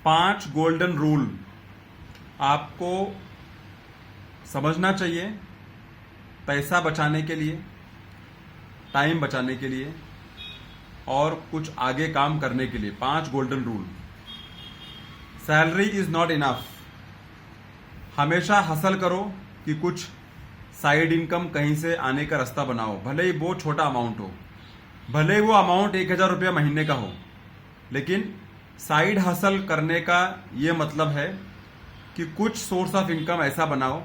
5 golden rule आपको समझना चाहिए पैसा बचाने के लिए, टाइम बचाने के लिए और कुछ आगे काम करने के लिए। 5 golden rule. Salary is not enough. हमेशा हसल करो कि कुछ साइड इनकम कहीं से आने का रास्ता बनाओ, भले ही वो छोटा अमाउंट हो, भले ही वो अमाउंट 1000 रुपया महीने का हो, लेकिन साइड हसल करने का ये मतलब है कि कुछ सोर्स ऑफ इनकम ऐसा बनाओ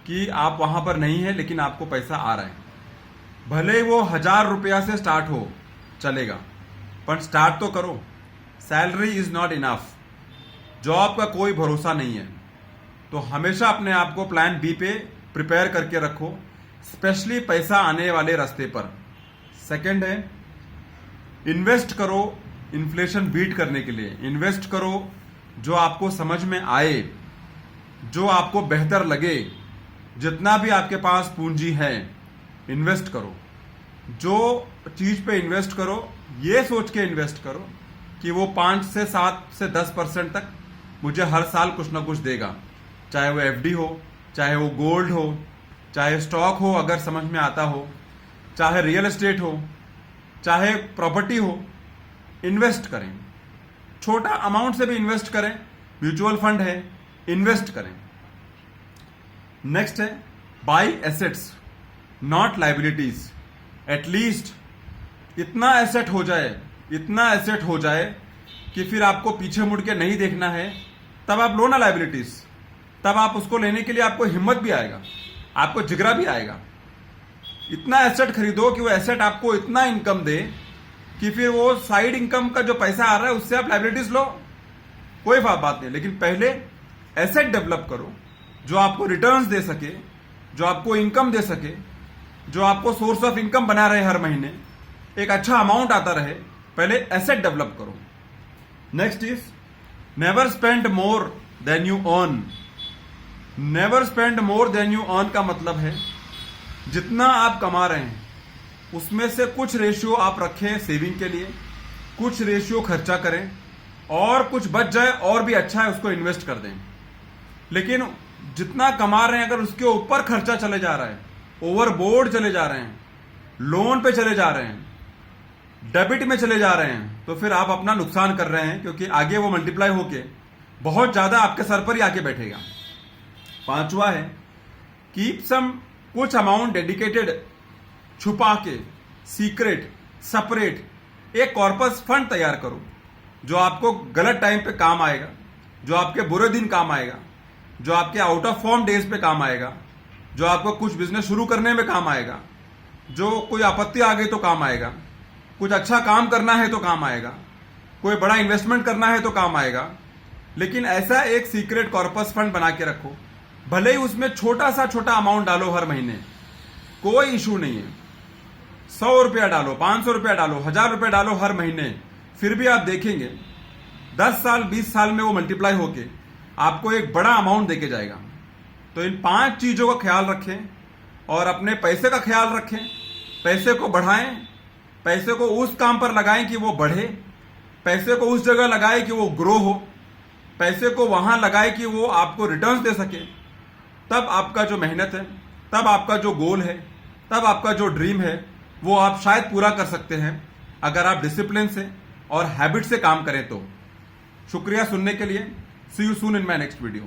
कि आप वहां पर नहीं है लेकिन आपको पैसा आ रहा है। भले ही वो 1000 रुपया से स्टार्ट हो, चलेगा, पर स्टार्ट तो करो। Salary is not enough. Job का कोई भरोसा नहीं है, तो हमेशा अपने आप को प्लान बी पे प्रिपेयर करके रखो, स्पेशली पैसा आने वाले रास्ते पर। सेकंड है, इन्वेस्ट करो इन्फ्लेशन बीट करने के लिए। इन्वेस्ट करो जो आपको समझ में आए, जो आपको बेहतर लगे। जितना भी आपके पास पूंजी है, इन्वेस्ट करो। जो चीज पे इन्वेस्ट करो, ये सोच के इन्वेस्ट करो कि वो 5 से 7 से 10% तक मुझे हर साल कुछ ना कुछ देगा। चाहे वो एफडी हो, चाहे वो गोल्ड हो, चाहे स्टॉक हो अगर समझ में आता हो, चाहे रियल एस्टेट हो, चाहे प्रॉपर्टी हो। इन्वेस्ट करें, छोटा अमाउंट से भी इन्वेस्ट करें। म्यूचुअल फंड है, इन्वेस्ट करें। नेक्स्ट है, by assets not liabilities. At least इतना एसेट हो जाए, इतना एसेट हो जाए कि फिर आपको पीछे मुड़ के नहीं देखना है, तब आप लो ना लाइबिलिटीज। तब आप उसको लेने के लिए आपको हिम्मत भी आएगा, आपको जिगरा भी आएगा। इतना एसेट खरीदो कि वो एसेट आपको इतना इनकम दे कि फिर वो साइड इनकम का जो पैसा आ रहा है उससे आप लाइबिलिटीज लो, कोई बात नहीं। लेकिन पहले एसेट डेवलप करो जो आपको रिटर्न्स दे सके, जो आपको इनकम दे सके, जो आपको सोर्स ऑफ इनकम बना रहे, हर महीने एक अच्छा अमाउंट आता रहे। पहले एसेट डेवलप करो। Next is never spend more than you earn. Never spend more than you earn का मतलब है जितना आप कमा रहे हैं उसमें से कुछ रेशियो आप रखें सेविंग के लिए, कुछ रेशियो खर्चा करें, और कुछ बच जाए और भी अच्छा है उसको इन्वेस्ट कर दें। लेकिन जितना कमा रहे हैं अगर उसके ऊपर खर्चा चले जा रहा है, ओवरबोर्ड चले जा रहे हैं, लोन पे चले जा रहे हैं, डेबिट में चले जा रहे हैं, तो फिर आप अपना नुकसान कर रहे हैं, क्योंकि आगे वो मल्टीप्लाई होके बहुत ज्यादा आपके सर पर ही आके बैठेगा। 5वां है, कीप सम कुछ अमाउंट डेडिकेटेड, छुपा के, सीक्रेट, सेपरेट एक कॉर्पस फंड तैयार करो जो आपको गलत टाइम पे काम आएगा, जो आपके बुरे दिन काम आएगा, जो आपके आउट ऑफ फॉर्म डेज पे काम आएगा, जो आपको कुछ बिजनेस शुरू करने में काम आएगा, जो कोई आपत्ति आ गई तो काम आएगा, कुछ अच्छा काम करना है तो काम आएगा, कोई बड़ा इन्वेस्टमेंट करना है तो काम आएगा। लेकिन ऐसा एक सीक्रेट कॉर्पस फंड बना के रखो, भले ही उसमें छोटा अमाउंट डालो हर महीने, कोई इशू नहीं है। 100 रुपया डालो, 500 रुपया डालो, 1000 रुपया डालो हर महीने, फिर भी आप देखेंगे 10 साल 20 साल में वो मल्टीप्लाई होके आपको एक बड़ा अमाउंट देके जाएगा। तो इन 5 चीजों का ख्याल रखें और अपने पैसे का ख्याल रखें। पैसे को बढ़ाएं, पैसे को उस काम पर लगाएं कि वो बढ़े, पैसे को उस जगह लगाएं कि वो ग्रो हो, पैसे को वहां लगाएं कि वो आपको रिटर्न्स दे सके। तब आपका जो मेहनत है, तब आपका जो गोल है, तब आपका जो ड्रीम है, वो आप शायद पूरा कर सकते हैं अगर आप डिसिप्लिन से और हैबिट से काम करें तो। शुक्रिया सुनने के लिए। See you soon in my next video.